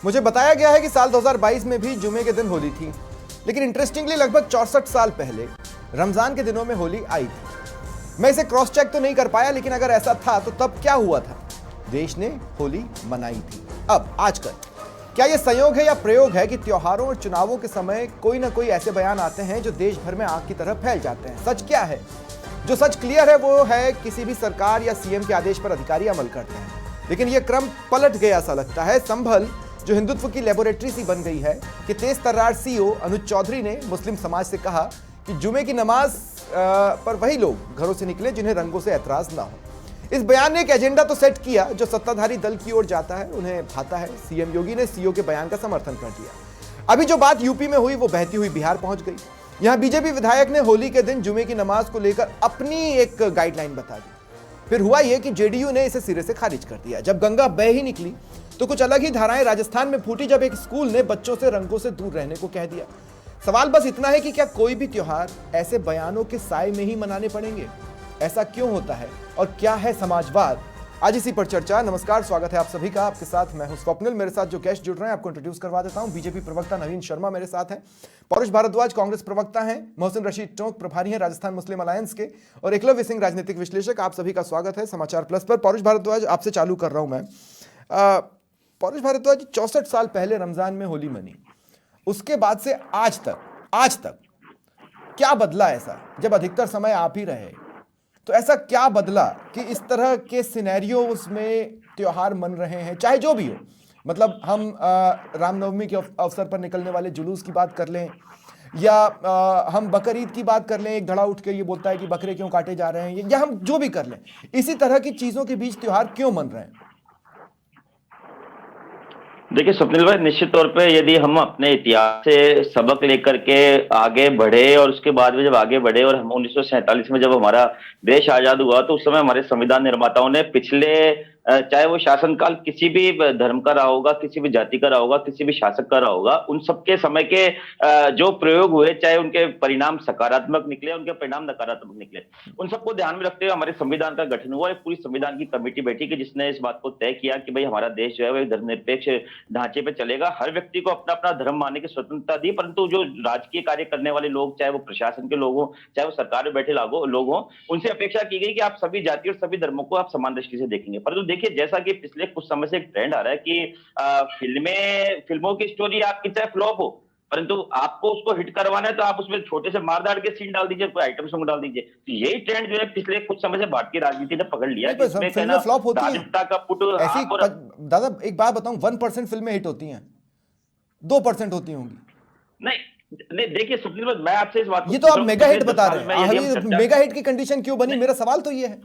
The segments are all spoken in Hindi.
मुझे बताया गया है कि साल 2022 में भी जुमे के दिन होली थी, लेकिन इंटरेस्टिंगली लगभग 64 साल पहले रमजान के दिनों में होली आई थी। मैं इसे क्रॉस चेक तो नहीं कर पाया, लेकिन अगर ऐसा था तो तब क्या हुआ था? देश ने होली मनाई थी। अब आजकल क्या यह संयोग है या प्रयोग है कि त्योहारों और चुनावों के समय कोई ना कोई ऐसे बयान आते हैं जो देश भर में आग की तरह फैल जाते हैं? सच क्या है? जो सच क्लियर है वो है किसी भी सरकार या सीएम के आदेश पर अधिकारी अमल करते हैं, लेकिन यह क्रम पलट गया सा लगता है। संभल जो हिंदुत्व की लेबोरेटरी सी बन गई है कि तेज तर्रार सीईओ अनुज चौधरी ने मुस्लिम समाज से कहा कि जुमे की नमाज पर वही लोग घरों से निकले जिन्हें रंगों से ऐतराज ना हो। इस बयान ने एक एजेंडा तो सेट किया जो सत्ताधारी दल की ओर जाता है, उन्हें भाता है। सीएम योगी ने सीईओ के बयान का समर्थन कर दिया। अभी जो बात यूपी में हुई वो बहती हुई बिहार पहुंच गई। यहां बीजेपी विधायक ने होली के दिन जुमे की नमाज को लेकर अपनी एक गाइडलाइन बता दी। फिर हुआ यह कि जेडीयू ने इसे सिरे से खारिज कर दिया। जब गंगा बह ही निकली तो कुछ अलग ही धाराएं राजस्थान में फूटी, जब एक स्कूल ने बच्चों से रंगों से दूर रहने को कह दिया। सवाल बस इतना है कि क्या कोई भी त्योहार ऐसे बयानों के साए में ही मनाने पड़ेंगे? ऐसा क्यों होता है और क्या है समाजवाद? आज इसी पर चर्चा। नमस्कार, स्वागत है आप सभी का। आपके साथ मैं हूं स्वप्निल। मेरे साथ जो गेस्ट जुड़ रहे हैं आपको इंट्रोड्यूस करवा देता हूं। बीजेपी प्रवक्ता नवीन शर्मा मेरे साथ हैं, पौरुष भारद्वाज कांग्रेस प्रवक्ता हैं, मोहसिन रशीद टोंक प्रभारी हैं राजस्थान मुस्लिम अलायंस के, और एकलव्य सिंह राजनीतिक विश्लेषक। आप सभी का स्वागत है समाचार प्लस पर। पौरुष भारद्वाज, आपसे चालू कर रहा हूं मैं। पौरुष भारद्वाज, 64 साल पहले रमजान में होली मनी, उसके बाद से आज तक क्या बदला? ऐसा जब अधिकतर समय आप ही रहे तो ऐसा क्या बदला कि इस तरह के सिनेरियो उसमें त्योहार मन रहे हैं, चाहे जो भी हो? मतलब हम रामनवमी के अवसर पर निकलने वाले जुलूस की बात कर लें या हम बकर ईद की बात कर लें, एक धड़ा उठ के ये बोलता है कि बकरे क्यों काटे जा रहे हैं, या हम जो भी कर लें, इसी तरह की चीजों के बीच त्योहार क्यों मन रहे हैं? देखिए स्वप्निल भाई, निश्चित तौर पे यदि हम अपने इतिहास से सबक लेकर के आगे बढ़े और उसके बाद में जब आगे बढ़े और हम 1947 में जब हमारा देश आजाद हुआ तो उस समय हमारे संविधान निर्माताओं ने पिछले चाहे वो शासनकाल किसी भी धर्म का रहा होगा, किसी भी जाति का रहा होगा, किसी भी शासक का रहा होगा, उन सबके समय के जो प्रयोग हुए, चाहे उनके परिणाम सकारात्मक निकले, उनके परिणाम नकारात्मक निकले, उन सबको ध्यान में रखते हुए हमारे संविधान का गठन हुआ। एक पूरी संविधान की कमेटी बैठी कि जिसने इस बात को तय किया कि भाई हमारा देश जो है वो एक धर्मनिरपेक्ष ढांचे पे चलेगा। हर व्यक्ति को अपना अपना धर्म मानने की स्वतंत्रता दी, परंतु जो राजकीय कार्य करने वाले लोग, चाहे वो प्रशासन के लोग हों, चाहे वो सरकार में बैठे लोग हों, उनसे अपेक्षा की गई कि आप सभी जाति और सभी धर्मों को आप समान दृष्टि से देखेंगे। परंतु देखिए, जैसा कि पिछले कुछ समय से एक ट्रेंड आ रहा है कि फिल्मों की स्टोरी आपकी चाहे फ्लॉप हो, परंतु आपको उसको हिट करवाना है तो आप उसमें छोटे से मारदार के सीन डाल दीजिए, कोई आइटम सॉन्ग डाल दीजिए। तो यही ट्रेंड जो है पिछले कुछ समय से भारतीय राजनीति ने पकड़ लिया है, जिसमें फिल्में फ्लॉप होती हैं राजनेता का पुट ऐसी। दादा एक बात बताऊं, 1% फिल्में हिट होती हैं, 2% होती होंगी। नहीं देखिए सुप्रीम, मैं आपसे इस बात को, ये तो आप मेगा हिट बता रहे हैं। मेगा हिट की कंडीशन क्यों बनी? मेरा सवाल तो ये है।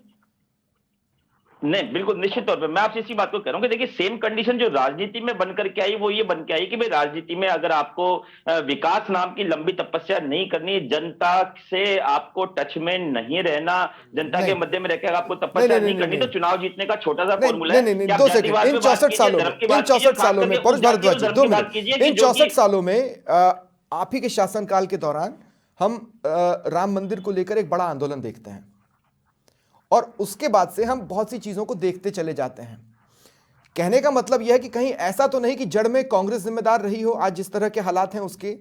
नहीं, बिल्कुल निश्चित तौर पे मैं आपसे इसी बात को कह रहा हूं कि देखिए, सेम कंडीशन जो राजनीति में बन करके आई वो ये बन के आई कि भाई राजनीति में अगर आपको विकास नाम की लंबी तपस्या नहीं करनी, जनता से आपको टच में नहीं रहना, जनता के मध्य में रहकर आपको तपस्या नहीं करनी, तो चुनाव जीतने का छोटा सा फॉर्मूला है। इन 64 सालों में पौरुष भारद्वाज, 2 मिनट, इन 64 सालों में आप ही के शासनकाल के दौरान हम राम मंदिर को लेकर एक बड़ा आंदोलन देखते हैं और उसके बाद से हम बहुत सी चीजों को देखते चले जाते हैं। कहने का मतलब यह है कि कहीं ऐसा तो नहीं कि जड़ में कांग्रेस जिम्मेदार रही हो आज जिस तरह के हालात हैं उसके?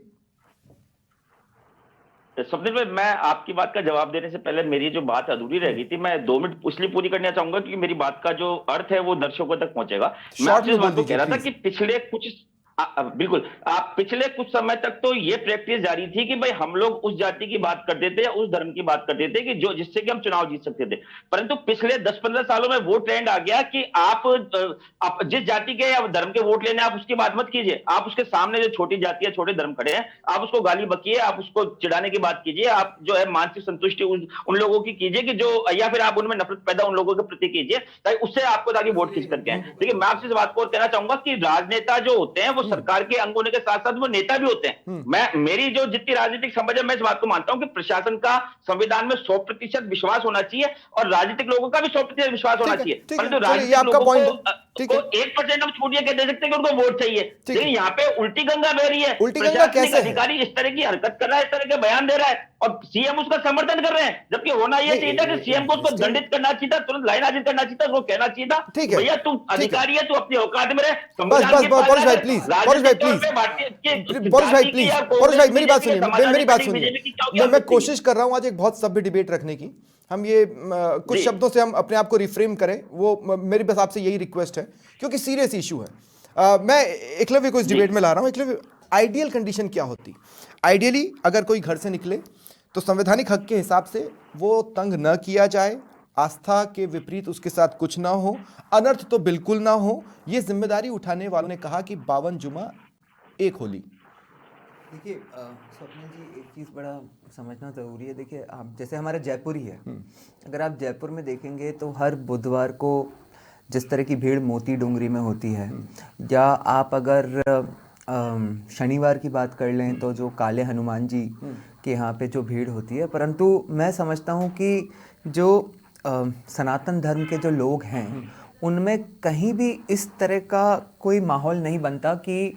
स्वप्निल भाई, मैं आपकी बात का जवाब देने से पहले मेरी जो बात अधूरी रह गई थी, मैं 2 मिनट इसलिए पूरी करना चाहूंगा क्योंकि मेरी बात का जो अर्थ है वो दर्शकों तक पहुंचेगा। मैं आपसे इस बात को कह रहा था कि पिछले कुछ बिल्कुल आप पिछले कुछ समय तक तो ये प्रैक्टिस जारी थी कि भाई हम लोग उस जाति की बात करते थे या उस धर्म की बात करते थे कि जो जिससे कि हम चुनाव जीत सकते थे। परंतु पिछले 10-15 सालों में वो ट्रेंड आ गया कि आप जिस जाति के या धर्म के वोट लेने आप उसकी बात मत कीजिए, आप उसके सामने जो छोटी जाति या छोटे धर्म खड़े हैं आप उसको गाली बकिए, आप उसको चिढ़ाने की बात कीजिए, आप जो है मानसिक संतुष्टि उन लोगों की कीजिए कि जो, या फिर आप उनमें नफरत पैदा उन लोगों के प्रति कीजिए ताकि उससे आपको ताकि वोट खींच करके आए। देखिए, मैं आपसे इस बात को कहना चाहूंगा कि राजनेता जो होते हैं वो सरकार के अंग होने के साथ साथ वो नेता भी होते हैं। मेरी जो जितनी राजनीतिक समझ है मैं इस बात को मानता हूं कि प्रशासन का संविधान में 100% विश्वास होना चाहिए और राजनीतिक लोगों का भी 100% विश्वास होना चाहिए। परंतु राजनीतिक लोगों को ठीक है। 1% हम छूट ये कह दे सकते हैं कि उनको वोट चाहिए, ठीक लेकिन है। यहाँ पे उल्टी गंगा बह रही है। उल्टी गंगा प्रशासनिक कैसे है? अधिकारी इस तरह की हरकत कर रहा है, इस तरह के बयान दे रहा है और सीएम उसका समर्थन कर रहे हैं, जबकि होना यह चाहिए था कि सीएम को उसको स्टिल दंडित करना चाहिए था, तुरंत लाइन हाजिर करना चाहिए था, उसको कहना चाहिए था ठीक है, भैया तू ठीक है। अधिकारी है, तू अपनी औकात में रहे, बस संविधान बस के बस पास पॉरेश भाई रहे। प्लीज, पॉरेश भाई राजनीतिक तौर प्लीज, पे भारतीय पॉरेश भाई जाति की प्लीज, या पॉरेश भाई मेरी बात बीजेपी सुनिए, या समाजवादी मेरी बात पार्टी सुनिए। बीजेपी की क्या मैं क्या कोशिश कर रहा हूं आज एक बहुत सभ्य डिबेट रखने की। हम ये कुछ जी। शब्दों से हम अपने आप को रिफ्रेम करें, वो मेरी बस आपसे यही रिक्वेस्ट है, क्योंकि सीरियस इशू है। मैं एकलव्य को इस डिबेट में ला रहा हूं। एकलव्य, आइडियल कंडीशन क्या होती? आइडियली अगर कोई घर से निकले तो संवैधानिक हक के हिसाब से वो तंग न किया जाए, आस्था के विपरीत उसके साथ कुछ ना हो, अनर्थ तो बिल्कुल ना हो। ये जिम्मेदारी उठाने वालों ने कहा कि 52 जुमा एक होली। देखिए स्वप्निल जी, एक चीज़ बड़ा समझना ज़रूरी है। देखिए आप जैसे हमारा जयपुर ही है, अगर आप जयपुर में देखेंगे तो हर बुधवार को जिस तरह की भीड़ मोती डोंगरी में होती है, या आप अगर शनिवार की बात कर लें तो जो काले हनुमान जी के यहाँ पे जो भीड़ होती है, परंतु मैं समझता हूँ कि जो सनातन धर्म के जो लोग हैं उनमें कहीं भी इस तरह का कोई माहौल नहीं बनता कि,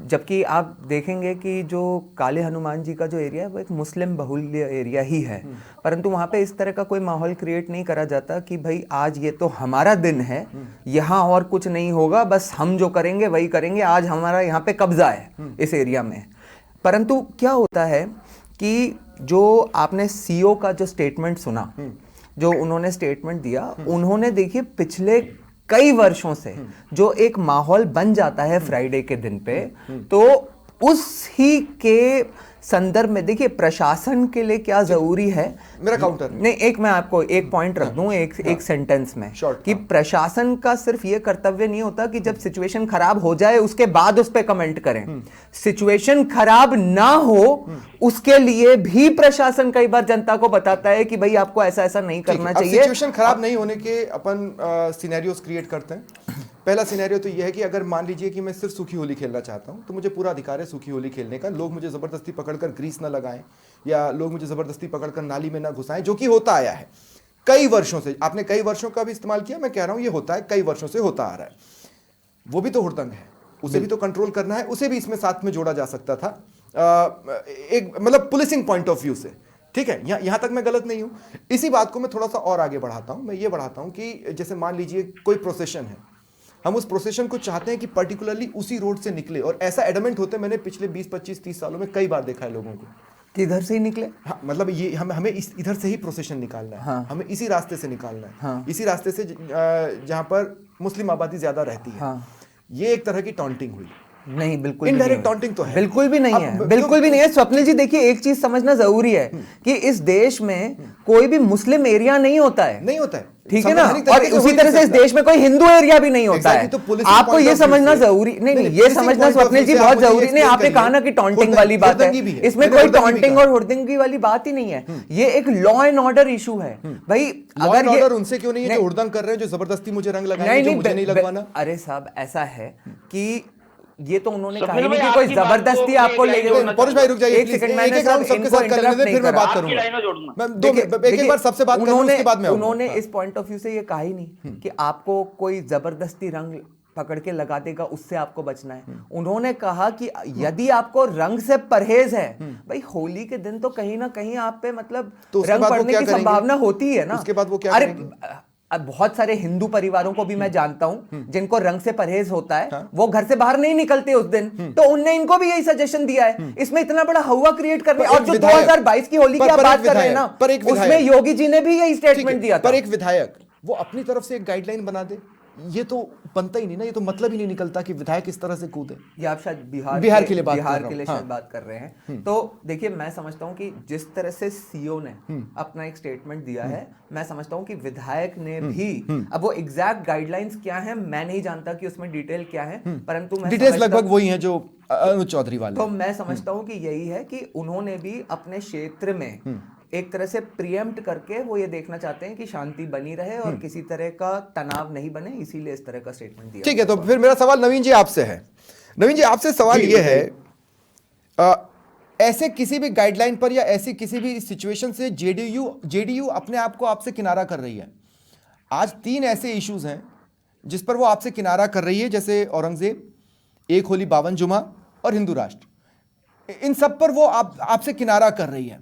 जबकि आप देखेंगे कि जो काले हनुमान जी का जो एरिया है वो एक मुस्लिम बहुल्य एरिया ही है, परंतु वहाँ पे इस तरह का कोई माहौल क्रिएट नहीं करा जाता कि भाई आज ये तो हमारा दिन है, यहाँ और कुछ नहीं होगा, बस हम जो करेंगे वही करेंगे, आज हमारा यहाँ पे कब्जा है इस एरिया में। परंतु क्या होता है कि जो आपने सीओ का जो स्टेटमेंट सुना, जो उन्होंने स्टेटमेंट दिया, उन्होंने देखिए पिछले कई वर्षों से जो एक माहौल बन जाता है फ्राइडे के दिन पे, तो उस ही के संदर्भ में देखिए प्रशासन के लिए क्या जरूरी है। मेरा काउंटर नहीं, एक मैं आपको एक पॉइंट रख दूं एक सेंटेंस में कि प्रशासन का सिर्फ ये कर्तव्य नहीं होता कि जब सिचुएशन खराब हो जाए उसके बाद उस पर कमेंट करें। सिचुएशन खराब ना हो उसके लिए भी प्रशासन कई बार जनता को बताता है कि भाई आपको ऐसा ऐसा नहीं करना चाहिए। सिचुएशन खराब नहीं होने के अपन सिनेरियोस क्रिएट करते हैं। पहला सिनेरियो तो यह है कि अगर मान लीजिए कि मैं सिर्फ सूखी होली खेलना चाहता हूं, तो मुझे पूरा अधिकार है सूखी होली खेलने का। लोग मुझे जबरदस्ती पकड़कर ग्रीस ना लगाएं, या लोग मुझे जबरदस्ती पकड़कर नाली में ना घुसाएं, जो कि होता आया है कई वर्षों से। आपने कई वर्षों का भी इस्तेमाल किया, मैं कह रहा हूं ये होता है, कई वर्षों से होता आ रहा है। वो भी तो हुड़दंग है, उसे भी तो कंट्रोल करना है, उसे भी इसमें साथ में जोड़ा जा सकता था, एक मतलब पुलिसिंग पॉइंट ऑफ व्यू से। ठीक है, यहां तक मैं गलत नहीं हूं। इसी बात को मैं थोड़ा सा और आगे बढ़ाता हूं। मैं ये बढ़ाता हूं कि जैसे मान लीजिए कोई प्रोसेशन है, हम उस प्रोसेशन को चाहते हैं कि पर्टिकुलरली उसी रोड से निकले, और ऐसा एडमेंट होते मैंने पिछले 20, 25, 30 सालों में कई बार देखा है लोगों को कि इधर से ही निकले। हाँ, मतलब ये हमें इधर से ही प्रोसेशन निकालना है। हाँ, हमें इसी रास्ते से निकालना है। हाँ, इसी रास्ते से जहां पर मुस्लिम आबादी ज्यादा रहती है। हाँ, ये एक तरह की टॉन्टिंग हुई। नहीं, बिल्कुल इनडायरेक्ट टॉन्टिंग तो है, बिल्कुल भी नहीं है, बिल्कुल भी नहीं है। स्वप्निल जी देखिए, एक चीज समझना जरूरी है कि इस देश में कोई भी मुस्लिम एरिया नहीं होता है, नहीं होता है, ठीक है ना, और उसी तरह से इस देश में कोई हिंदू एरिया भी नहीं होता है। आपको ये समझना जरूरी नहीं, ये समझना स्वप्निल जी बहुत जरूरी नहीं। आपने कहा ना कि टॉन्टिंग वाली बात है, इसमें कोई टॉन्टिंग और हुड़दंगी वाली बात ही नहीं है। ये एक लॉ एंड ऑर्डर इशू है भाई। अगर ऑर्डर उनसे क्यों नहीं है जो हुड़दंग कर रहे हैं, जो जबरदस्ती मुझे रंग लगाएंगे, मुझे नहीं लगवाना। अरे साहब, ऐसा है कि ये तो उन्होंने कहा नहीं कि कोई जबरदस्ती आपको ले जाए। पॉरेश भाई रुक जाइए, एक सेकंड, मैंने सबके साथ करने दे, फिर मैं बात करूंगा। एक बार सबसे बात करूंगा, उसके बाद में उन्होंने इस पॉइंट ऑफ व्यू से ये कहा ही नहीं कि आपको कोई जबरदस्ती रंग पकड़ के लगा देगा, उससे आपको बचना है। उन्होंने कहा कि यदि आपको रंग से परहेज है, भाई होली के दिन तो कहीं ना कहीं आप पे मतलब रंग पड़ने की संभावना होती है ना। उसके बाद वो क्या करेंगे? अब बहुत सारे हिंदू परिवारों को भी मैं जानता हूं जिनको रंग से परहेज होता है। हाँ? वो घर से बाहर नहीं निकलते उस दिन, तो उनने इनको भी यही सजेशन दिया है। इसमें इतना बड़ा हवा क्रिएट करने, और जो 2022 की होली की आप बात कर रहे हैं ना, उसमें योगी जी ने भी यही स्टेटमेंट दिया था। पर एक विधायक वो अपनी तरफ से एक गाइडलाइन बना दे, ये तो बनता ही नहीं ना, ये तो मतलब ही नहीं निकलता कि विधायक इस तरह से कूदे। ये आप शायद बिहार के लिए शायद बात कर रहे हैं। तो देखिए, मैं समझता हूं कि जिस तरह से सीओ ने अपना एक स्टेटमेंट दिया है, मैं समझता हूं कि विधायक ने भी, अब वो एग्जैक्ट गाइडलाइंस क्या है मैं नहीं जानता कि उसमें डिटेल क्या है, परंतु मैं डिटेल्स लगभग वही है जो अनुज चौधरी वाले। तो मैं समझता हूं कि यही है कि उन्होंने भी अपने क्षेत्र में एक तरह से प्रीएम्प्ट करके वो ये देखना चाहते हैं कि शांति बनी रहे और किसी तरह का तनाव नहीं बने, इसीलिए इस तरह का स्टेटमेंट दिया। ठीक है, तो फिर मेरा सवाल नवीन जी आपसे है। नवीन जी, आपसे सवाल ये है, ऐसे किसी भी गाइडलाइन पर या ऐसी किसी भी सिचुएशन से जेडीयू अपने आप को आपसे किनारा कर रही है। आज 3 ऐसे इश्यूज हैं जिस पर वो आपसे किनारा कर रही है, जैसे औरंगजेब, एक होली 52 जुमा और हिंदू राष्ट्र, इन सब पर वो आपसे किनारा कर रही है।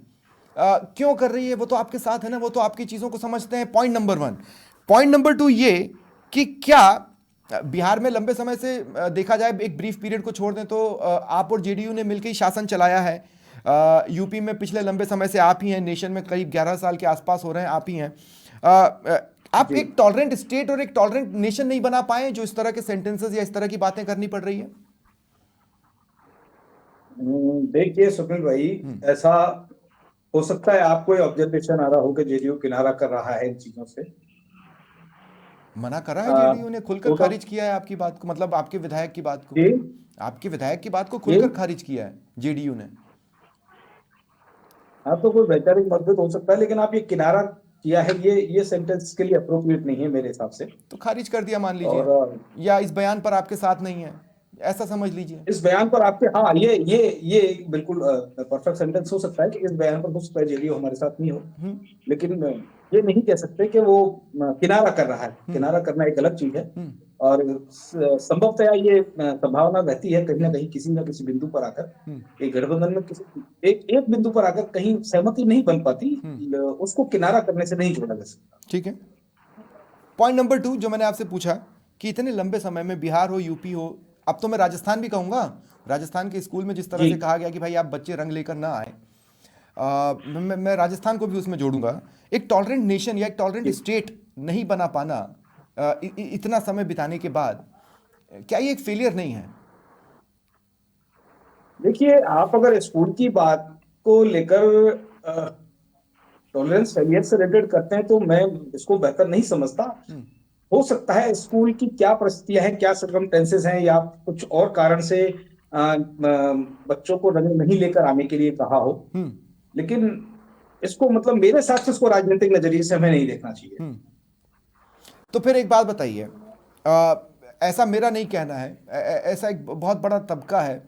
क्यों कर रही है? वो तो आपके साथ है ना, वो तो आपकी चीज़ों को समझते हैं। Point number 1। पॉइंट नंबर 2 ये कि क्या बिहार में लंबे समय से देखा जाए, एक ब्रीफ पीरियड को छोड़ दें तो आप और जेडीयू ने मिलकर ही शासन चलाया है। यूपी में पिछले लंबे समय से आप ही हैं, नेशन में करीब 11 साल के आसपास हो रहे हैं, आप ही हैं। आप एक टॉलरेंट स्टेट और एक टॉलरेंट नेशन नहीं बना पाए जो इस तरह के सेंटेंसेस या इस तरह की बातें करनी पड़ रही है? देखिए स्वप्निल भाई, ऐसा हो सकता है आपको ये ऑब्जर्वेशन आ रहा हो कि जेडीयू किनारा कर रहा है इन चीजों से। मना कर रहा है जेडीयू ने, खुलकर खारिज किया है आपकी बात को, मतलब आपके विधायक की बात को, आपके विधायक की बात को खुलकर खारिज किया है जेडीयू ने। हाँ, तो कोई वैचारिक मतभेद हो सकता है, लेकिन आप ये किनारा किया है, ये सेंटेंस के लिए अप्रोप्रिएट नहीं है मेरे हिसाब से। तो खारिज कर दिया मान लीजिए, या इस बयान पर आपके साथ नहीं है, ऐसा समझ लीजिए। इस बयान पर आपके, हाँ, ये बिल्कुल परफेक्ट सेंटेंस हो सकता है कि इस बयान पर हो सकता है जेडीयू हमारे साथ नहीं हो, लेकिन ये नहीं कह सकते कि वो किनारा कर रहा है। किनारा करना एक अलग चीज है, और संभवतः ये संभावना रहती है कहीं ना कहीं किसी न किसी बिंदु पर आकर एक गठबंधन में किसी एक बिंदु पर आकर कहीं सहमति नहीं बन पाती, उसको किनारा करने से नहीं जोड़ा जा सकता। ठीक है। पॉइंट नंबर 2 जो मैंने आपसे पूछा कि इतने लंबे समय में बिहार हो, यूपी हो, अब तो मैं राजस्थान भी कहूंगा, राजस्थान के स्कूल में जिस तरह से कहा गया कि भाई आप बच्चे रंग लेकर ना आए, मैं राजस्थान को भी उसमें जोड़ूंगा। एक टॉलरेंट नेशन या एक टॉलरेंट स्टेट नहीं बना पाना इतना समय बिताने के बाद, क्या ये एक फेलियर नहीं है? देखिए, आप अगर स्कूल की बात को लेकर टॉलरेंस फेलियर से रिलेटेड करते हैं तो मैं इसको बेहतर नहीं समझता। हो सकता है स्कूल की क्या परिस्थितियां हैं, क्या सर्कमस्टेंसेस हैं, या कुछ और कारण से बच्चों को रंग नहीं लेकर आने के लिए कहा हो, लेकिन इसको मतलब मेरे हिसाब से इसको राजनीतिक नजरिए से हमें नहीं देखना चाहिए। तो फिर एक बात बताइए, ऐसा मेरा नहीं कहना है, ऐसा एक बहुत बड़ा तबका है,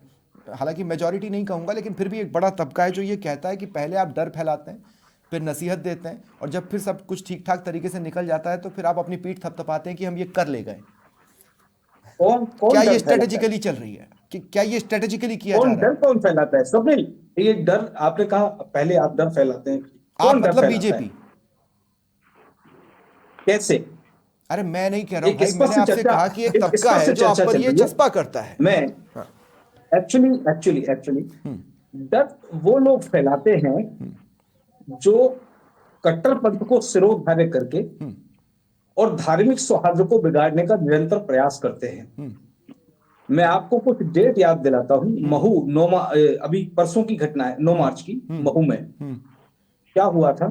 हालांकि मेजॉरिटी नहीं कहूंगा, लेकिन फिर भी एक बड़ा तबका है जो ये कहता है कि पहले आप डर फैलाते हैं, फिर नसीहत देते हैं, और जब फिर सब कुछ ठीक ठाक तरीके से निकल जाता है तो फिर आप अपनी पीठ थपथपाते हैं कि हम ये कर ले गए। क्या ये स्ट्रेटेजिकली चल रही है? कि क्या ये स्ट्रेटेजिकली किया जा रहा है? डर कौन फैलाता है स्वप्निल? ये डर आपने कहा पहले आप डर फैलाते हैं, आप मतलब बीजेपी? कैसे? अरे मैं नहीं कह रहा हूं भाई, मैंने आपसे कहा कि एक तबका है जो आप पर ये चस्पा करता है। मैं एक्चुअली डर वो लोग फैलाते हैं जो कट्टरपंथ को सिरोधार्य करके और धार्मिक सौहार्द को बिगाड़ने का निरंतर प्रयास करते हैं। मैं आपको कुछ डेट याद दिलाता हूं। महू 9 अभी परसों की घटना है, 9 मार्च की, महू में क्या हुआ था,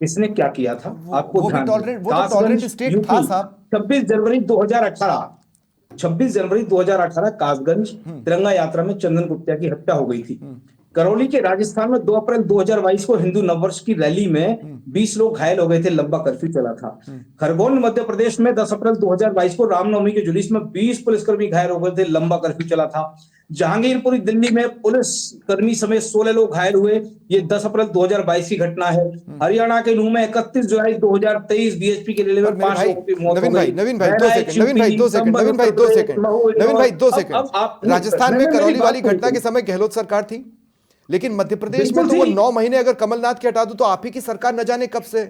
किसने क्या किया था, आपको ध्यान टॉलरेंट स्टेट था साहब। 26 जनवरी 2018 कासगंज तिरंगा यात्रा में चंदन गुप्ता की हत्या हो गई थी। करौली के राजस्थान में 2 अप्रैल 2022 को हिंदू नववर्ष की रैली में 20 लोग घायल हो गए थे, लंबा कर्फ्यू चला था। खरगोन मध्य प्रदेश में 10 अप्रैल 2022 को रामनवमी के जुलूस में 20 पुलिसकर्मी घायल हो गए थे, लंबा कर्फ्यू चला था। जहांगीरपुरी दिल्ली में पुलिस कर्मी समेत 16 लोग घायल हुए, ये 10 अप्रैल 2022 की घटना है। हरियाणा के नूह में 31 जुलाई 2023 बीएसपी के रेलवे में 5 लोगों की मौत हो गई। नवीन भाई 2 सेकंड। राजस्थान में करौली वाली घटना के समय गहलोत सरकार थी, लेकिन मध्य प्रदेश में तो वो 9 महीने अगर कमलनाथ के हटा दो तो आप ही की सरकार न जाने कब से।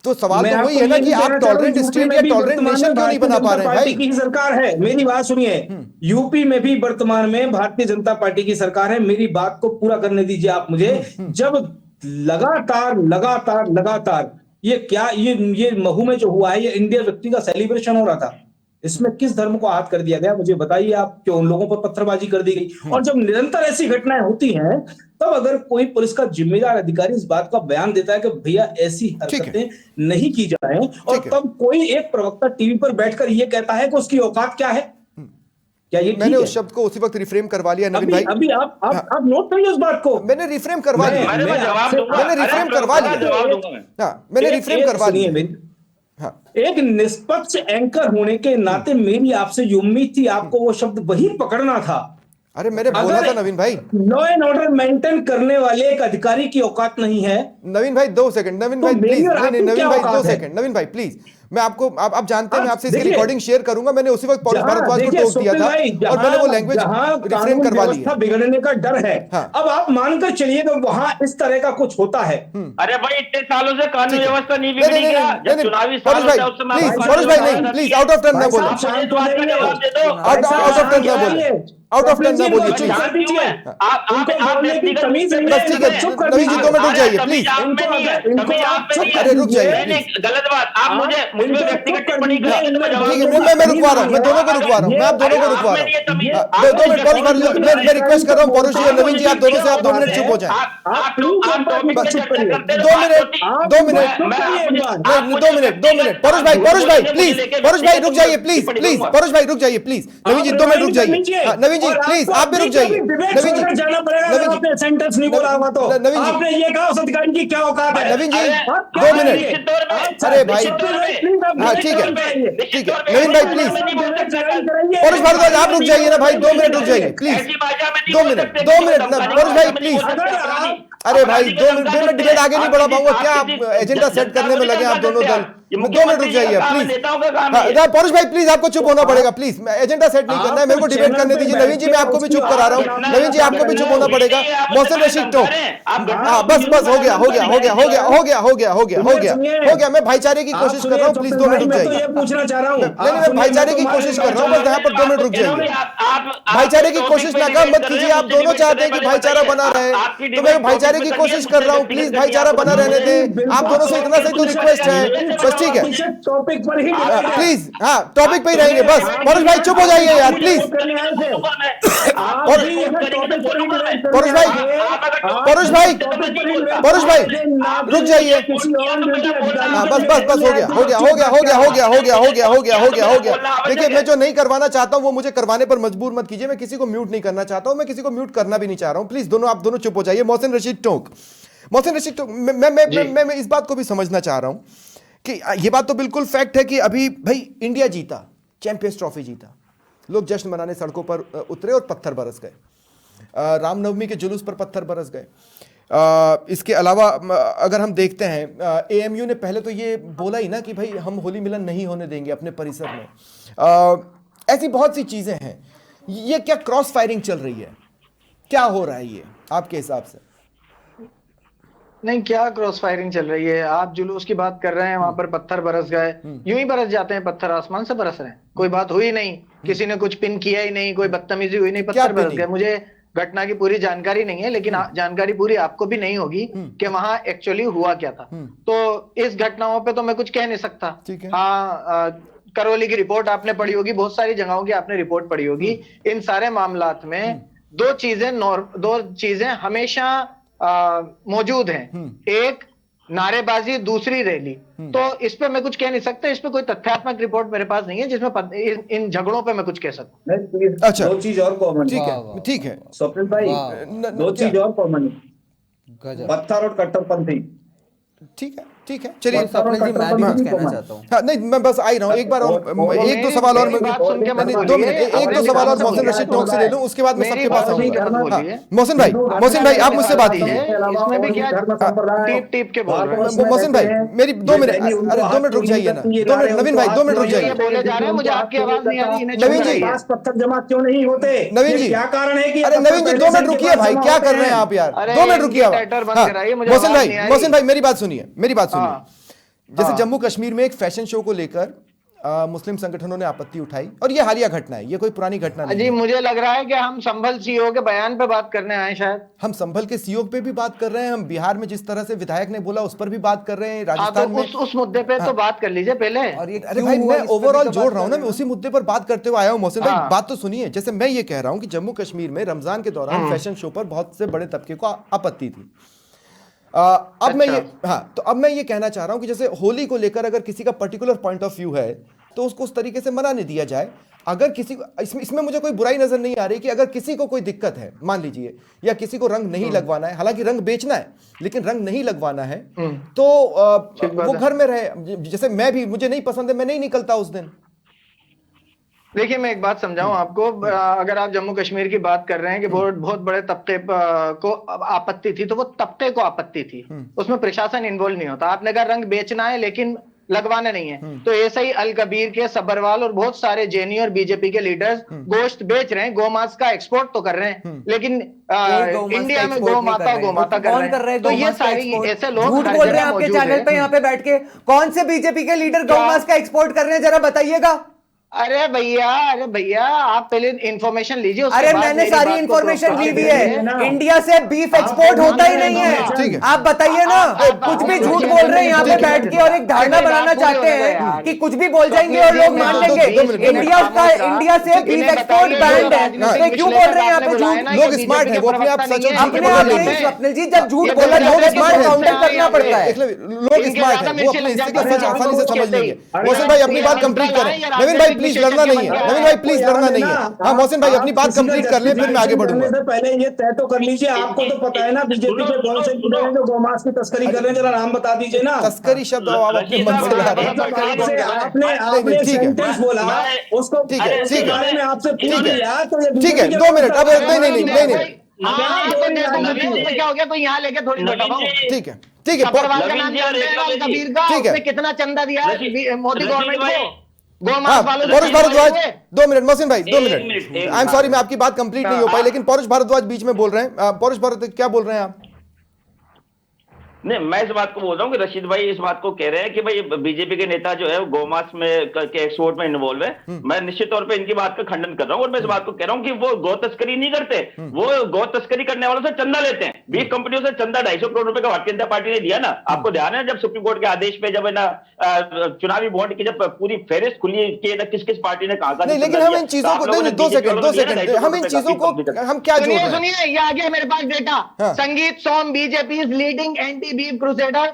तो सवाल तो वही है ना कि आप टॉलरेंट स्टेट या टॉलरेंट नेशन क्यों नहीं बना पा रहे हैं भाई? की सरकार है, मेरी बात सुनिए। यूपी में भी वर्तमान में भारतीय जनता पार्टी की सरकार है, मेरी बात को पूरा करने दीजिए आप मुझे। जब लगातार ये महू में जो हुआ है, ये इंडिया व्यक्ति का सेलिब्रेशन हो रहा था, इसमें किस धर्म को आहत कर दिया गया मुझे बताइए आप? क्यों उन लोगों पर पत्थरबाजी कर दी गई? और जब निरंतर ऐसी घटनाएं होती हैं, तब अगर कोई पुलिस का जिम्मेदार अधिकारी इस बात का बयान देता है कि भैया ऐसी हरकतें नहीं की जाए, और तब कोई एक प्रवक्ता टीवी पर बैठकर ये कहता है कि उसकी औकात क्या है, क्या ये? मैंने उस शब्द को उसी वक्त रिफ्रेम करवा लिया नवीन भाई। अभी आप नोट करिए उस बात को। मैंने रिफ्रेम करवा लिया, मैंने रिफ्रेम करवा लिया। हाँ। एक निष्पक्ष एंकर होने के नाते मेरी आपसे उम्मीद थी, आपको वो शब्द वही पकड़ना था। अरे मैंने बोला था नवीन भाई, लॉ एंड ऑर्डर मेंटेन करने वाले एक अधिकारी की औकात नहीं है। नवीन भाई 2 सेकंड, नवीन भाई प्लीज, नवीन भाई 2 सेकंड, नवीन भाई प्लीज, मैं आपको आप जानते हैं मैं आपसे इसकी देखिए, रिकॉर्डिंग शेयर करूंगा, मैंने उसी वक्त पॉलिश भारद्वाज को देखिए टोक दिया स्वप्निल था भाई, और मैंने वो लैंग्वेज जहां रिफ्रेन कानून करवा ली व्यवस्था है। बिगड़ने का डर है, हाँ। अब आप मानकर चलिए कि वहां इस तरह का कुछ होता है। अरे भाई इतने सालों से कानून ठीक है। व्यवस्था नहीं नहीं, बिगड़ी नहीं, क्या? नहीं, जब नहीं, चुनावी पॉलिश साल भाई, होता है उस समय प्लीज, आपको पॉलिश कानून भाई, नहीं, व्यवस्था प्लीज, नहीं है। आउट ऑफ टर्न ना भाई बोले, साहब, मुझे शांत इस हो बात का जाइए। जवाब दे दो। आउट ऑफ टर्न ना बोले, आउट ऑफ टर्न ना बोलिए, चुप प्लीज। कर दीजिए। आप उनको बोलने की व्यक्तिगत तमीज रूप से बस ठीक है, बोल चुप कर नवीन जी दीजिए। 2 मिनट रुक जाइए तमीज प्लीज। आप में नहीं है, इनको तमीज आप आप में चुप नहीं कर है। अरे रुक जाइए, नहीं, नहीं, प्लीज। गलत बात। आप मुझे मुझ पे इनको व्यक्तिगत चुप कर टिप्पणी दीजिए। करेंगे तो मैं जवाब ठीक है, दूंगा। मैं रुकवा रहा हूँ, मैं दोनों को रुकवा रहा हूँ, मैं आप दोनों को रुकवा रहा हूँ। दो मिनट पॉलिश भारद्वाज, मैं रिक्वेस्ट कर रहा हूँ पॉलिश जी और नवीन जी, आप दोनों से आप 2 मिनट चुप हो जाए। आप टॉपिक पे चर्चा करते हैं। 2 मिनट, 2 मिनट, नहीं, 2 मिनट, 2 मिनट, परोश भाई प्लीज, परोश भाई रुक जाइए प्लीज, प्लीज, परोश भाई रुक जाइए प्लीज, नवीन जी 2 मिनट रुक जाइए। हाँ, नवीन जी प्लीज, आप भी रुक जाइए, नवीन जी, जाना पड़ेगा अगर आपने सेंटेंस नहीं बोला हुआ तो। नवीन जी, आपने ये कहा उस अधिकारी की क्या औकात है? नवीन जी आप 2 क्या मिनट, निश्चित तौर पे, अरे भाई, निश्चित तौर पे, प्लीज आप हाँ, डिबेट ठीक है, कराइए। ठीक है, नवीन भाई प्लीज, कराइए। परोश भारद्वाज आप रुक जाइए ना भाई, 2 मिनट रुक जाइए प्लीज, ऐसी भाषा में नहीं 2 बोल मिनट, सकते, 2 मिनट ना, धमकाने परोश भाई की प्लीज। भाषा में नहीं बोल सकते। अरे भाई अपराधी 2 को मिनट, धमका 2 मिनट सकते डिबेट हैं। आगे नहीं आप बढ़ा किसी- पाऊंगा आप क्या? किसी- आप एजेंडा सेट करने में लगे आप दोनों दल, ये 2 मिनट रुक मुख्यमंत्री जाइए जी का काम है, प्लीज। नेताओं का काम है ये। हाँ, परोश भाई प्लीज आपको चुप होना पड़ेगा प्लीज, एजेंडा सेट नहीं करना है, मेरे को डिबेट करने दीजिए। नवीन जी मैं आपको भी चुप करा रहा हूँ, नवीन जी आपको भी चुप होना पड़ेगा। मोहसिन रशीद टोक, हाँ बस बस हो गया, हो गया, हो गया, हो गया, हो गया, हो गया, हो गया, हो गया, हो गया, मैं भाईचारे की कोशिश कर रहा हूँ, प्लीज 2 मिनट रुक मैं तो जाइए। ये पूछना चाह रहा हूँ, नहीं, मैं भाईचारे की कोशिश कर रहा हूँ, बस यहाँ पर 2 मिनट रुक जाइए। भाईचारे की कोशिश ना कर मत कीजिए, आप दोनों चाहते हैं कि भाईचारा बना रहे, तो मैं भाईचारे की कोशिश कर रहा हूँ, प्लीज भाईचारा बना रहने दें। आप दोनों से इतना सही तो रिक्वेस्ट है, बस ठीक है टॉपिक पर ही प्लीज, हाँ टॉपिक पे ही रहेंगे बस। परोश भाई चुप हो जाइए यार प्लीज। परोश भाई, परोश भाई, परोश भाई रुक जाइए। हाँ बस बस बस हो गया, हो गया, हो गया, हो गया, हो गया, हो गया, हो गया, हो गया, हो गया, हो गया। देखिए मैं जो नहीं करवाना चाहता हूँ वो मुझे करवाने पर मजबूर मत कीजिए। मैं किसी को म्यूट नहीं करना चाहता हूँ, मैं किसी को म्यूट करना भी नहीं चाह रहा हूँ। प्लीज दोनों, आप दोनों चुप हो जाइए। मोहसिन रशीद टोक, मोहसिन रशीद टोक, मैं इस बात को भी समझना चाह रहा हूँ कि ये बात तो बिल्कुल फैक्ट है कि अभी भाई इंडिया जीता, चैंपियंस ट्रॉफी जीता, लोग जश्न मनाने सड़कों पर उतरे और पत्थर बरस गए, रामनवमी के जुलूस पर पत्थर बरस गए। इसके अलावा अगर हम देखते हैं एएमयू ने पहले तो ये बोला ही ना कि भाई हम होली मिलन नहीं होने देंगे अपने परिसर में। ऐसी बहुत सी चीज़ें हैं। ये क्या क्रॉस फायरिंग चल रही है, क्या हो रहा है ये आपके हिसाब से? नहीं, क्या क्रॉस फायरिंग चल रही है? आप जुलूस की बात कर रहे हैं, वहां पर पत्थर बरस गए, यूं ही बरस जाते हैं पत्थर, आसमान से बरस रहे हैं, कोई बात हुई नहीं, किसी ने कुछ पिन किया ही नहीं, कोई बदतमीजी हुई नहीं, पत्थर बरस गए। मुझे घटना की पूरी जानकारी नहीं है, लेकिन जानकारी पूरी आपको भी नहीं होगी कि वहां एक्चुअली हुआ क्या था। तो इस घटनाओं पे तो मैं कुछ कह नहीं सकता। हाँ, करौली की रिपोर्ट आपने पढ़ी होगी, बहुत सारी जगहों की आपने रिपोर्ट पढ़ी होगी। इन सारे मामलात में दो चीजें हमेशा मौजूद हैं, एक नारेबाजी, दूसरी रैली। तो इस पे मैं कुछ कह नहीं सकता, इस पे कोई तथ्यात्मक रिपोर्ट मेरे पास नहीं है जिसमें इन झगड़ों पे मैं कुछ कह सकूं। अच्छा, दो चीज और कॉमन, ठीक है, ठीक है स्वप्निल भाई, दो चीज और कॉमन, पत्थर और कट्टरपंथी। ठीक है, ठीक है, चलिए स्वप्निल जी मैं भी कुछ कहना चाहता हूँ। हाँ, नहीं मैं बस आ ही रहा हूँ, एक बार एक दो सवाल और, 2 मिनट, एक दो सवाल और मोहसिन रशीद टोक से ले लूं, उसके बाद मैं सबके पास आऊंगा। मोहसिन भाई आप मुझसे बात कीजिए। इसमें भी क्या टीप टीप के बोल रहे हैं? मोहसिन भाई मेरी 2 मिनट, अरे 2 मिनट रुक जाइए ना, 2 मिनट, नवीन भाई 2 मिनट रुक जाइए। बोले जा रहे हैं, मुझे आपकी आवाज नहीं आ रही। नवीन जी, पत्थर जमा क्यों नहीं होते? नवीन जी क्या कारण है कि अरे नवीन जी 2 मिनट रुकिए भाई, क्या कर रहे हैं आप यार? 2 मिनट रुकिए आप। मोहसिन भाई मेरी बात सुनिए, मेरी बात सुनिए। जैसे जम्मू कश्मीर में एक फैशन शो को लेकर मुस्लिम संगठनों ने आपत्ति उठाई, और ये हालिया घटना है, ये कोई पुरानी घटना नहीं जी है। मुझे लग रहा है कि हम संभल सीओ के बयान पे बात करने आए शायद। हम संभल के सीओ पे भी बात कर रहे हैं, हम बिहार में जिस तरह से विधायक ने बोला उस पर भी बात कर रहे हैं, राजस्थान में उस मुद्दे पे तो बात कर लीजिए पहले। और ये अरे भाई मैं ओवरऑल जोड़ रहा हूँ ना, मैं उसी मुद्दे पर बात करते हुए आया हूँ। मोहसिन भाई बात तो सुनिए। जैसे मैं ये कह रहा हूँ कि जम्मू कश्मीर में रमजान के दौरान फैशन शो पर बहुत से बड़े तबके को आपत्ति थी। अब मैं ये, हाँ, तो अब मैं ये कहना चाह रहा हूं कि जैसे होली को लेकर अगर किसी का पर्टिकुलर पॉइंट ऑफ व्यू है तो उसको उस तरीके से मनाने दिया जाए। अगर किसी को इसमें मुझे कोई बुराई नजर नहीं आ रही कि अगर किसी को कोई दिक्कत है, मान लीजिए, या किसी को रंग नहीं लगवाना है, हालांकि रंग बेचना है लेकिन रंग नहीं लगवाना है, तो वो घर में रहे। जैसे मैं भी, मुझे नहीं पसंद है, मैं नहीं निकलता उस दिन। देखिए मैं एक बात समझाऊं आपको, अगर आप जम्मू कश्मीर की बात कर रहे हैं कि बहुत बड़े तबके को आपत्ति थी, तो वो तबके को आपत्ति थी, उसमें प्रशासन इन्वॉल्व नहीं होता। आपने कहा रंग बेचना है, लेकिन लगवाने नहीं है। तो ऐसे ही अल कबीर के, सब्बरवाल और बहुत सारे जेएनयू और बीजेपी के लीडर्स गोश्त बेच रहे हैं, गोमांस का एक्सपोर्ट तो कर रहे हैं, लेकिन कोई गौ मांस का इंडिया में export गौ नहीं कर माता रहे हैं। गोमाता तो कर कौन रहे कर रहे हैं। हैं तो गौ ये मांस का सारी export? ऐसे लोग झूठ हर बोल रहे हैं जगह आपके मौजूद चैनल पे हैं। यहाँ पे बैठ के। कौन से बीजेपी के लीडर गौ क्या? मांस का एक्सपोर्ट कर रहे हैं, जरा बताइएगा। अरे भैया आप पहले इन्फॉर्मेशन लीजिए, उसके अरे बाद मैंने मेरी सारी बात को इंफॉर्मेशन ली प्रोत्साहित हुई करिए। है। इंडिया से बीफ एक्सपोर्ट होता ही नहीं ठीक है। है। आप बताइए ना, कुछ भी झूठ बोल रहे हैं यहाँ पे बैठ के और एक धारणा बनाना चाहते हैं कि कुछ भी बोल जाएंगे और लोग मान लेंगे। इंडिया से बीफ एक्सपोर्ट बैंड है, तो क्यों बोल रहे हैं यहाँ पे झूठ? लोग स्मार्ट हैं, वो अपने आप सच और झूठ अपने को आप पकड़ नहीं लेंगे। स्वप्निल जी, जब झूठ ये बोला लोग जाता है स्मार्ट तो हैं, काउंटर करना पड़ता है। लोग स्मार्ट हैं, वो अपने हिस्से का सच आसानी से समझ लेंगे। मोहसिन भाई अपनी बात कंप्लीट करें। नवीन भाई प्लीज लड़ना नहीं है, नवीन भाई प्लीज लड़ना नहीं है। हाँ मोहसिन भाई अपनी बात कंप्लीट कर ले, फिर मैं आगे बढ़ूंगा। से पहले ये तय तो कर लीजिए, आपको तो पता है ना बीजेपी के कौन से लीडर हैं जो गौमांस की तस्करी कर रहे हैं, जरा नाम बता दीजिए ना। तस्करी शब्द आप अपने मन से ला रहे हैं। मतलब आपसे आपने नहीं, ठीक है। सेंटेंस बोला, उसको ठीक है, उसके ठीक है। बारे में आपसे पूछ ठीक है। लिया तो ये ठीक है, 2 मिनट। अब नहीं। क्या हो गया, कोई यहाँ लेके थोड़ी बैठा हूँ। ठीक है, ठीक है। सब्बरवाल का नाम जानते हैं, अल कबीर का, ठीक है। उसने कितना चंदा दिया है मोदी गवर्नमेंट को हाँ, गोमांस वालों पौरुष भारद्वाज 2 मिनट। मोहसिन भाई 2 एक minute. Minute, I am sorry, मैं आपकी बात कंप्लीट नहीं हो पाई, लेकिन पौरुष भारद्वाज बीच में बोल रहे हैं। पौरुष भारद्वाज क्या बोल रहे हैं आप? नहीं, मैं इस बात को बोल रहा हूँ कि रशीद भाई इस बात को कह रहे हैं कि भाई बीजेपी के नेता जो है वो गोमांस में के एक्सपोर्ट में इन्वॉल्व है। मैं निश्चित तौर पे इनकी बात का खंडन कर रहा हूँ और मैं इस बात को कह रहा हूँ कि वो गौ तस्करी नहीं करते, वो गौ तस्करी करने वालों से चंदा लेते हैं। 20 कंपनियों से चंदा 250 करोड़ रुपए का भारतीय जनता पार्टी ने दिया ना। आपको ध्यान है जब सुप्रीम कोर्ट के आदेश पे जब है ना चुनावी बॉन्ड की जब पूरी फेरिस्त खुली कि किस किस पार्टी ने कहा। नहीं, लेकिन हम इन चीजों को 2 सेकंड, हम इन चीजों को हम क्या जोड़ रहे हैं? सुनिए, ये आगे मेरे पास डेटा। हाँ। Sangeet Som, BJP is leading anti beef crusader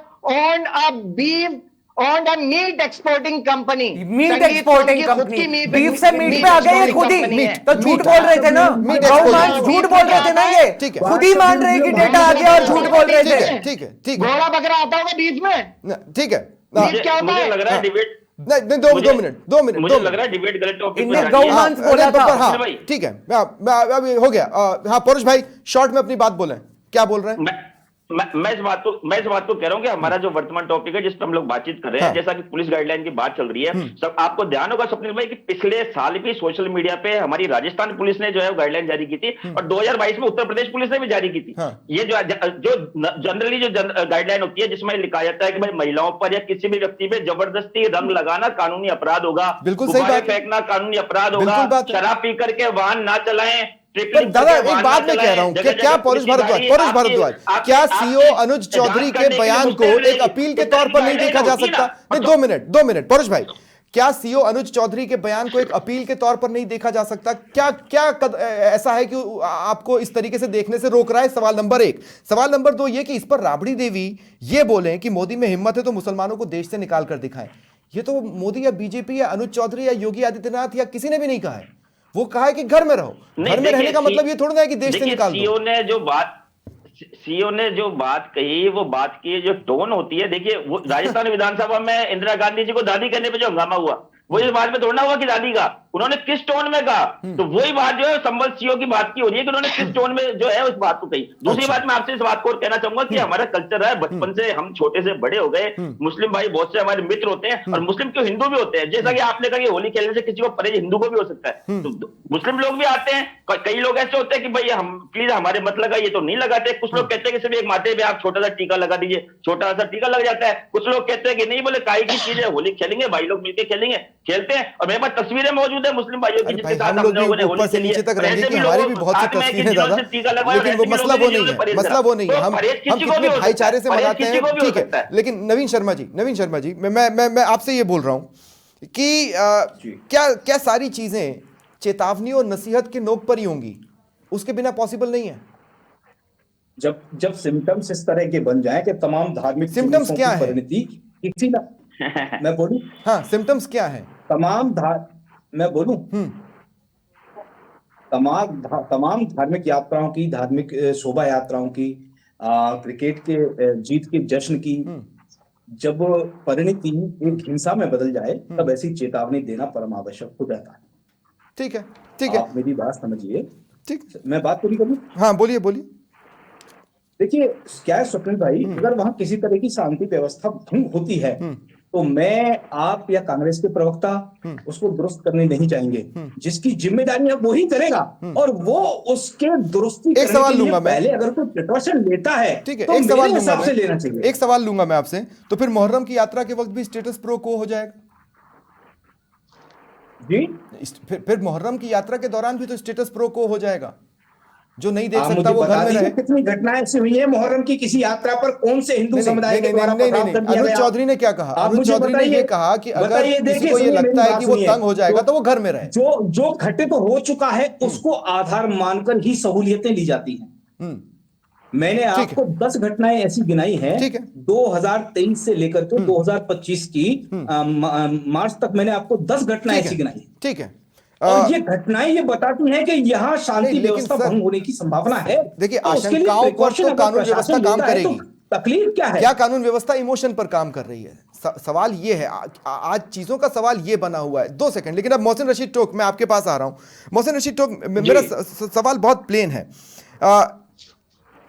owned a meat exporting company। Meat exporting company, beef से मीट पे आ गए ये खुद ही। तो झूठ बोल रहे थे ना, गौमांस झूठ बोल रहे थे ना, ये ठीक है। खुद ही मान रहे कि डेटा आ गया और झूठ बोल रहे थे। ठीक है। घोड़ा बकरा आता होगा बीच में, ठीक है। क्या होता मुझे है? लग रहा है डिबेट नहीं, 2 मिनट। मुझे लग रहा है डिबेट गलत टॉपिक इनने गौमांस बोला था। हाँ, ठीक है। अभी हो गया। हाँ पौरुष भाई शॉर्ट में अपनी बात बोलें, क्या बोल रहे हैं? मैं इस बात को कह रहा हूं कि हमारा जो वर्तमान टॉपिक है जिस पर हम लोग बातचीत कर रहे हैं, हाँ। जैसा कि पुलिस गाइडलाइन की बात चल रही है, सब आपको ध्यान होगा स्वप्निल भाई कि पिछले साल भी सोशल मीडिया पे हमारी राजस्थान पुलिस ने जो है गाइडलाइन जारी की थी और 2022 में उत्तर प्रदेश पुलिस ने भी जारी की थी। हाँ। ये जो जनरली जो गाइडलाइन होती है जिसमें लिखा जाता है कि भाई महिलाओं पर या किसी भी व्यक्ति पे जबरदस्ती रंग लगाना कानूनी अपराध होगा, बिल्कुल सही गुब्बारे बात है। फेंकना कानूनी अपराध बिल्कुल होगा, बात है। शराब पी करके वाहन ना चलाएं। पर दादा एक बात मैं कह रहा हूं कि क्या पौरुष भारद्वाज क्या सीओ अनुज चौधरी के बयान को एक अपील के तौर पर नहीं देखा जा सकता? नहीं, 2 मिनट पौरुष भाई, क्या सीओ अनुज चौधरी के बयान को एक अपील के तौर पर नहीं देखा जा सकता? क्या ऐसा है कि आपको इस तरीके से देखने से रोक रहा है? सवाल नंबर 1। सवाल नंबर 2 ये कि इस पर राबड़ी देवी ये बोले कि मोदी में हिम्मत है तो मुसलमानों को देश से निकाल कर दिखाएं। ये तो मोदी या बीजेपी या अनुज चौधरी या योगी आदित्यनाथ या किसी ने भी नहीं कहा है। वो कहा है कि घर में रहो। घर में रहने का मतलब ये थोड़ा ना है कि देश से निकाल दो। सीओ ने जो बात कही, वो बात की जो टोन होती है, देखिए वो राजस्थान विधानसभा में इंदिरा गांधी जी को दादी कहने पे जो हंगामा हुआ, वो इस बात में थोड़ा हुआ कि दादी का उन्होंने किस टोन में कहा। तो वही बात जो है संबल सीओ की बात की हो रही है कि उन्होंने किस टोन में जो है उस बात को कही। दूसरी बात मैं आपसे इस बात को और कहना चाहूंगा कि हमारा कल्चर है, बचपन से हम छोटे से बड़े हो गए, मुस्लिम भाई बहुत से हमारे मित्र होते हैं और मुस्लिम क्यों हिंदू भी होते हैं। जैसा कि आपने कहा कि होली खेलने से किसी को परहेज हिंदू को भी हो सकता है, तो मुस्लिम लोग भी आते हैं। कई लोग ऐसे होते हैं कि भाई हम प्लीज हमारे मत लगाइए, तो नहीं लगाते। कुछ लोग कहते हैं कि सिर्फ एक माथे पे आप छोटा सा टीका लगा दीजिए, छोटा सा टीका लग जाता है। कुछ लोग कहते हैं कि नहीं, बोले काई की चीज है, होली खेलेंगे, भाई लोग मिलकर खेलेंगे, खेलते हैं। और मेरे पास तस्वीरें मौजूद है मुस्लिम भाइयों की जिसके साथ हम लोग भी ऊपर से नीचे तक रहेंगे कि हमारी भी बहुत सी तस्वीरें दादा, लेकिन वो मसला वो नहीं है। मसला वो नहीं है, हम कितने भाईचारे से मनाते हैं, ठीक है। लेकिन नवीन शर्मा जी, मैं आपसे ये बोल रहा हूं कि क्या सारी चीजें चेतावनी और नसीहत के नोक पर ही होंगी? उसके बिना पॉसिबल नहीं है। जब सिम्टम्स इस तरह के बन जाएं कि तमाम धार्मिक सिम्टम्स क्या है? परिणति किसी ना मैं बोलूं, हाँ सिम्टम्स क्या है? मैं बोलूं तमाम धार्मिक यात्राओं की, धार्मिक शोभा यात्राओं की, क्रिकेट के जीत के जश्न की जब परिणति एक हिंसा में बदल जाए तब ऐसी चेतावनी देना परम आवश्यक हो जाता है। ठीक है आप मेरी बात समझिए। ठीक, मैं बात पूरी करूं? हाँ बोलिए। देखिए क्या है स्वप्निल भाई, अगर वहां किसी तरह की शांति व्यवस्था भंग होती है तो मैं, आप या कांग्रेस के प्रवक्ता उसको दुरुस्त करने नहीं चाहेंगे। जिसकी जिम्मेदारी है वही करेगा, और वो उसके दुरुस्ती एक करने सवाल के लिए लूंगा मैं। पहले अगर कोई प्रिकॉशन लेता है ठीक है, तो एक सवाल मेरे लूंगा हिसाब से लेना मैं, चाहिए। एक सवाल लूंगा मैं आपसे। तो फिर मुहर्रम की यात्रा के वक्त भी स्टेटस प्रो को हो जाएगा जी, फिर मुहर्रम की यात्रा के दौरान भी तो स्टेटस प्रो को हो जाएगा, जो नहीं देख आप सकता मुझे वो घर बता में दीजिए रहे। कितनी घटनाएं ऐसी हुई है मुहर्रम की किसी यात्रा पर, कौन से हिंदू नहीं नहीं समुदाय नहीं के नहीं द्वारा नहीं नहीं पथराव नहीं, कर दिया अनुज गया? चौधरी ने क्या कहा? आप अनुज मुझे चौधरी ने बताइए, ये कहा कि अगर बताइए, किसी देखिए, को ये सुनिए, मेरी लगता है बात कि वो सुनिए। तंग हो जाएगा तो वो घर में रहे। जो जो घटित हो चुका है उसको आधार मानकर ही सहूलियतें ली जाती हैं। मैंने ठीक है, आपको 10 घटनाएं ऐसी गिनाई हैं ठीक है, 2023 से लेकर के 2025 की मार्च तक। मैंने आपको 10 घटनाएं ठीक ऐसी है, गिनाई हैं। ठीक है। और ये घटनाएं ये बताती हैं कि यहाँ नहीं शांति लेकिन व्यवस्था सर, भंग होने की संभावना है। देखिए तो उसके लिए आशंकाओं पर प्रिकॉशन तो अगर कानून व्यवस्था प्रशासन काम लेता है तो करेगी। तकलीफ क्या है? क्या कानून व्यवस्था इमोशन पर काम कर रही है? सवाल ये है, आज चीजों का सवाल ये बना हुआ है। 2 सेकंड, लेकिन अब मोहसिन रशीद टोक, मैं आपके पास आ रहा हूं। मोहसिन रशीद टोक, मेरा सवाल बहुत प्लेन है।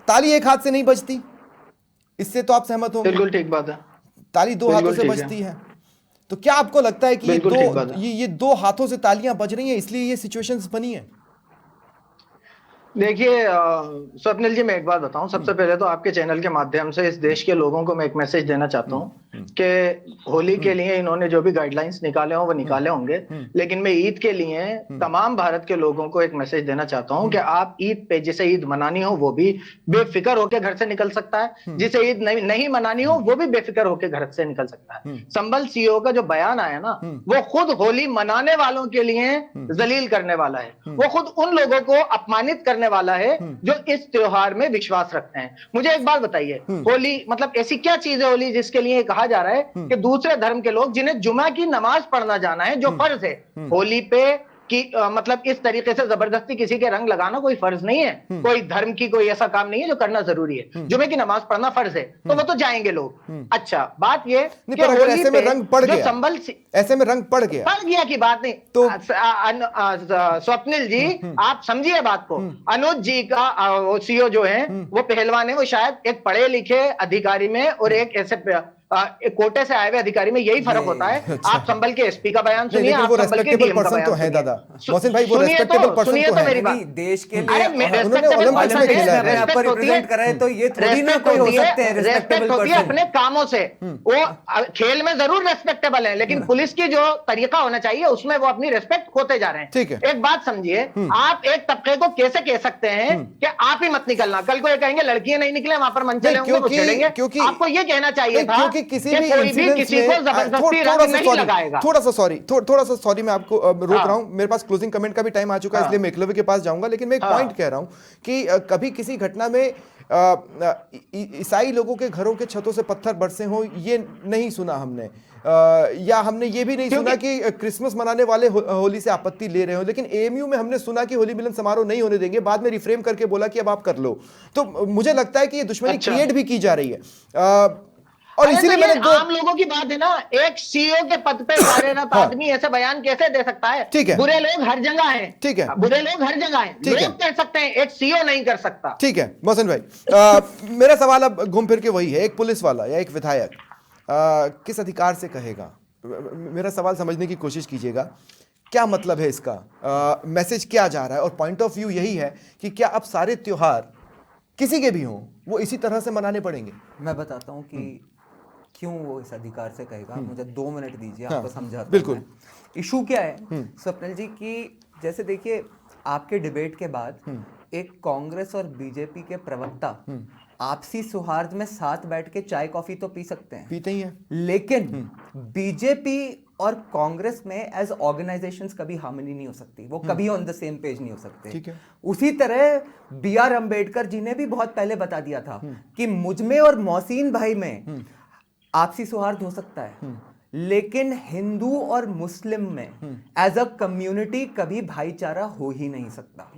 ताली एक हाथ से नहीं बजती, इससे तो आप सहमत होंगे? बिल्कुल ठीक बात है। ताली 2 हाथों से बजती है। तो क्या आपको लगता है कि बिल्कुल ठीक बात है। ये 2 हाथों से तालियां बज रही हैं इसलिए ये सिचुएशंस बनी है? देखिए स्वप्निल जी, मैं एक बात बताऊं। सबसे पहले तो आपके चैनल के माध्यम से इस देश के लोगों को मैं एक मैसेज देना चाहता हूं कि होली के लिए इन्होंने जो भी गाइडलाइंस निकाले हों वो निकाले होंगे, लेकिन मैं ईद के लिए तमाम भारत के लोगों को एक मैसेज देना चाहता हूं कि आप ईद पे, जिसे ईद मनानी हो वो भी बेफिक्र होकर घर से निकल सकता है, जिसे ईद नहीं मनानी हो वो भी बेफिक्र होकर घर से निकल सकता है। संभल सीईओ का जो बयान आया ना, वो खुद होली मनाने वालों के लिए जलील करने वाला है। वो खुद उन लोगों को अपमानित करने वाला है जो इस त्योहार में विश्वास रखते हैं। मुझे एक बात बताइए, होली मतलब ऐसी क्या चीज है होली जिसके लिए कहा जा रहा है कि दूसरे धर्म के लोग जिन्हें जुमा की नमाज पढ़ना जाना है, जो फर्ज है, होली पे कि मतलब इस तरीके से जबरदस्ती किसी के रंग लगाना कोई फर्ज नहीं है। कोई धर्म की कोई ऐसा काम नहीं है जो करना जरूरी है। जुमे की नमाज पढ़ना फर्ज है, तो वो तो जाएंगे लोग। अच्छा, बात ये कि पर अगर होली ऐसे में पे रंग पड़ जो गया, संबल ऐसे में रंग पड़ गया की बात नहीं तो स्वप्निल जी, आप समझिए बात को। अनुज जी का सीईओ जो है वो पहलवान है, वो शायद एक पढ़े लिखे अधिकारी में और एक ऐसे एक कोटे से आए हुए अधिकारी में यही फर्क होता है। आप संभल के एसपी का बयान सुनिए, लेकिन आप वो संभल के रेस्पेक्टेबल डीएम का पर्सन बयान तो है सुनिए। दादा। मोहसिन भाई वो रेस्पेक्टेबल पर्सन सुनिए तो तो है। मेरी बात। नहीं, देश के अरे लिए उन्होंने ओलंपिक्स में खेला है। यहाँ पर रिप्रेजेंट करा है तो ये थोड़ी ना कोई हो सकते हैं रेस्पेक्ट रिस्पेक्टेबल होती है पर्सन। अपने कामों से। वो खेल में जरूर रेस्पेक्टेबल है, लेकिन पुलिस की जो तरीका होना चाहिए उसमें वो अपनी रेस्पेक्ट खोते जा रहे हैं। ठीक है। एक बात समझिए, आप एक तबके को कैसे कह सकते हैं कि आप ही मत निकलना, कल को ये कहेंगे लड़कियां नहीं निकले वहां पर मंचले होंगे वो छेड़ेंगे। आपको ये कहना चाहिए था क्योंकि किसी भी कोई भी किसी को जबरदस्ती रंग नहीं लगाएगा। थोड़ा सा सॉरी मैं आपको रोक रहा हूं। मेरे पास क्लोजिंग कमेंट का भी टाइम आ चुका है, इसलिए मैं एकलव्य के पास जाऊंगा। लेकिन मैं एक पॉइंट कह रहा हूं कि कभी किसी घटना में ईसाई लोगों के घरों के छतों से पत्थर बरसे हो, ये नहीं सुना हमने। या हमने ये भी नहीं सुना कि क्रिसमस मनाने वाले होली से आपत्ति ले रहे हो। लेकिन एएमयू में हमने सुना कि होली मिलन समारोह नहीं होने देंगे, बाद में रिफ्रेम करके बोला कि अब आप कर लो। तो मुझे लगता है कि ये दुश्मनी क्रिएट भी की जा रही है। और इसीलिए मैंने आम लोगों की बात है ना, एक सीईओ के पद पे कार्यरत आदमी ऐसे बयान कैसे दे सकता है? ठीक है, बुरे लोग हर जगह हैं। ठीक है, बुरे लोग हर जगह हैं, लोग कर सकते हैं, एक सीईओ नहीं कर सकता। ठीक है मोहसिन भाई, मेरा सवाल अब घूम फिर के वही है, एक पुलिस वाला या एक विधायक किस अधिकार से कहेगा? मेरा सवाल समझने की कोशिश कीजिएगा, क्या मतलब है इसका? मैसेज क्या जा रहा है? और पॉइंट ऑफ व्यू यही है कि क्या अब सारे त्योहार किसी के भी हों वो इसी तरह से मनाने पड़ेंगे? मैं बताता हूँ कि क्यों वो इस अधिकार से कहेगा। मुझे 2 मिनट दीजिए, आपको समझाता हूं। बिल्कुल। इशू क्या है स्वप्निल जी की, जैसे देखिए आपके डिबेट के बाद एक कांग्रेस और बीजेपी के प्रवक्ता आपसी सौहार्द में साथ बैठ के चाय कॉफी तो पी सकते हैं, पीते ही हैं, लेकिन बीजेपी और कांग्रेस में एज ऑर्गेनाइजेशंस कभी हार्मनी नहीं हो सकती, वो कभी ऑन द सेम पेज नहीं हो सकते। ठीक है। उसी तरह B.R. अम्बेडकर जी ने भी बहुत पहले बता दिया था कि मुझमें और मोहसिन भाई में आपसी सौहार्द हो सकता है, लेकिन हिंदू और मुस्लिम में एज अ कम्युनिटी कभी भाईचारा हो ही नहीं सकता।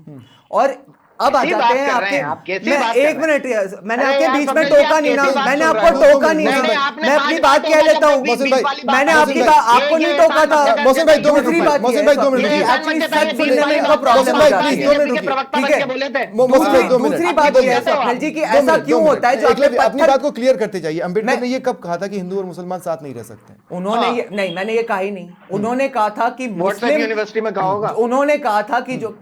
और अब आ कैसी जाते बात हैं कर रहे हैं आप? आपके कैसी मैं बात कर एक रहे हैं? मिनट मैंने अरे आपके यार, बीच में स्वप्निल जी, टोका आप नहीं ना, कैसी बात मैंने सुन आपको रहे हो? टोका नहीं नहीं, ना, नहीं, आपने मैं पांच अपनी बार बात टोका कह लेता जब हूँ। बीच मोहसिन भाई, वाली बात मैंने आती आपकी है। बात ये आपको नहीं ये टोका इंसान था। अपने मोहसिन भाई, दो मिनट दूसरी रुकिए। बात मोहसिन ये भाई, है, 2 मिनट ये रुकिए। actually ये सच बीच सुनने में वाली इनको बात प्रॉब्लम मोहसिन हो भाई, जाती प्लीज, है। 2 मिनट बीजेपी के रुकिए। प्रवक्ता ठीक बन है, के बोले थे। मोहसिन भाई, 2 मिनट। दूसरी बात दो ये है मिनट, स्वप्निल जी की दो ऐसा मिनट, क्यों दो होता है मिनट। जो एक अपने मिनट, अपनी पत्थर बात को क्लियर करते जाइए। अंबेडकर मैं- ने ये कब कहा था कि हिंदू और मुसलमान साथ नहीं रह सकते? उन्होंने हाँ। ये नहीं, मैंने ये कहा ही नहीं। उन्होंने कहा था कि व्हाट्सएप मुस्लिम यूनिवर्सिटी में कहा होगा। उन्होंने कहा था कि जो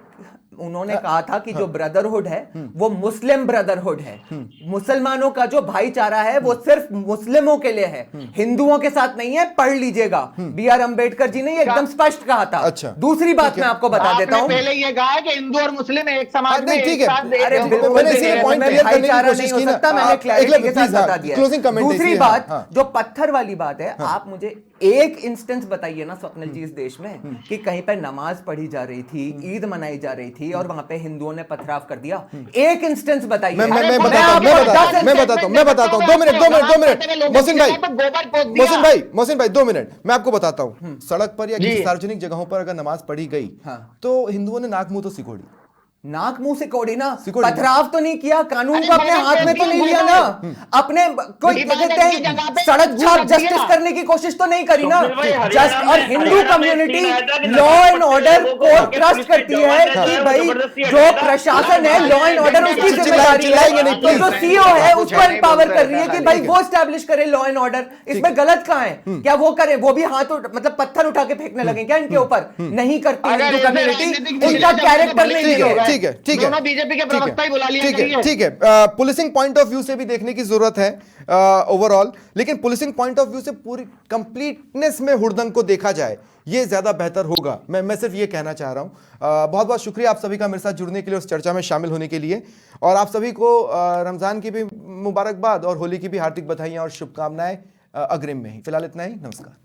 उन्होंने कहा था कि जो ब्रदरहुड है वो मुस्लिम ब्रदरहुड है। मुसलमानों का जो भाईचारा है वो सिर्फ मुस्लिमों के लिए है, हिंदुओं के साथ नहीं है। पढ़ लीजिएगा, B.R. अंबेडकर जी ने ये एकदम स्पष्ट कहा था। अच्छा, दूसरी बात ठीक है। मैं आपको बता देता आपने हूं, पहले ये कहा है कि हिंदू और मुस्लिम एक समाज में नहीं, ठीक एक है। साथ अरे एक- बिल्कुल मैंने नहीं, इसीलिए नहीं, पॉइंट मैं क्लियर करने की भाईचारा कोशिश नहीं हो की ना। सकता, मैंने आप- क्लैरिटी के साथ please, हाँ, बता दिया closing है। comment दूसरी इसीलिए, बात हाँ। जो पत्थर वाली बात है, आप मुझे एक इंस्टेंस बताइए ना स्वप्निल जी इस देश में कि कहीं पे नमाज पढ़ी जा रही थी, ईद मनाई जा रही थी और वहां पे हिंदुओं ने पथराव कर दिया। एक इंस्टेंस बताइए। मैं अरे बताता हूं, आपको मैं बताता हूं, 10 मैं बताता हूं, मैं बताता हूं। 2 मिनट, 2 मिनट, 2 मिनट। मोहसिन भाई, मोहसिन भाई, 2 मिनट। मैं आपको बताता हूं, सड़क पर या जी। किसी सार्वजनिक जगहों पर अगर नमाज पढ़ी गई हाँ। तो हिंदुओं ने नाक मुंह तो सिकोड़ी। नाक मुंह से कोड़ी ना, सिकोड़ी। पथराव तो नहीं किया, कानून अरे को अपने गोबर हाथ में तो पोत नहीं दिया, लिया ना, अपने कोई क्या इबादत कहते की जगह पे हैं सड़क घूस छाप रख दिया। जस्टिस करने की कोशिश तो नहीं करी ना। स्वप्निल भाई, जस्ट हरियाणा और में- हिंदू हरियाणा में कम्युनिटी एक सीन आया था कि लॉ नमाज एंड पढ़ते ऑर्डर लोगों को को आके ट्रस्ट पुलिस के करती जवान है ने कि जो है भाई जबरदस्ती जो हटाया था। प्रशासन है, लॉ एंड ऑर्डर उसकी चिल्लाएंगे जिम्मेदारी चिल्लाएंगे नहीं, है। तो जो please। सीओ है उसको नहीं एम्पावर बोलते कर रही है रहता कि है। भाई वो स्टैब्लिश करे लॉ एंड ऑर्डर। इसमें गलत कहां है? क्या वो करे, वो भी हाथ मतलब पत्थर उठा के फेंकने लगे क्या इनके ऊपर? नहीं करती अगर हिंदू ऐसे कम्युनिटी, राजनीतिक उनका विश्लेषण कैरेक्टर भले नहीं ही ठीक है। है, होगा। ठीक है, ठीक है। दोनों बीजेपी के ठीक है, प्रवक्ता ही बुला लिया ठीक है, करिए। ठीक है। पुलिसिंग पॉइंट ऑफ व्यू से भी देखने की जरूरत है ओवरऑल, लेकिन पुलिसिंग पॉइंट ऑफ व्यू से पूरी कंप्लीटनेस में हुड़दंग को देखा जाए ये ज्यादा बेहतर होगा। मैं सिर्फ ये कहना चाह रहा हूं। बहुत बहुत शुक्रिया आप सभी का मेरे साथ जुड़ने के लिए, उस चर्चा में शामिल होने के लिए, और आप सभी को रमजान की भी मुबारकबाद और होली की भी हार्दिक बधाइयां और शुभकामनाएं अग्रिम में ही। फिलहाल इतना ही, नमस्कार।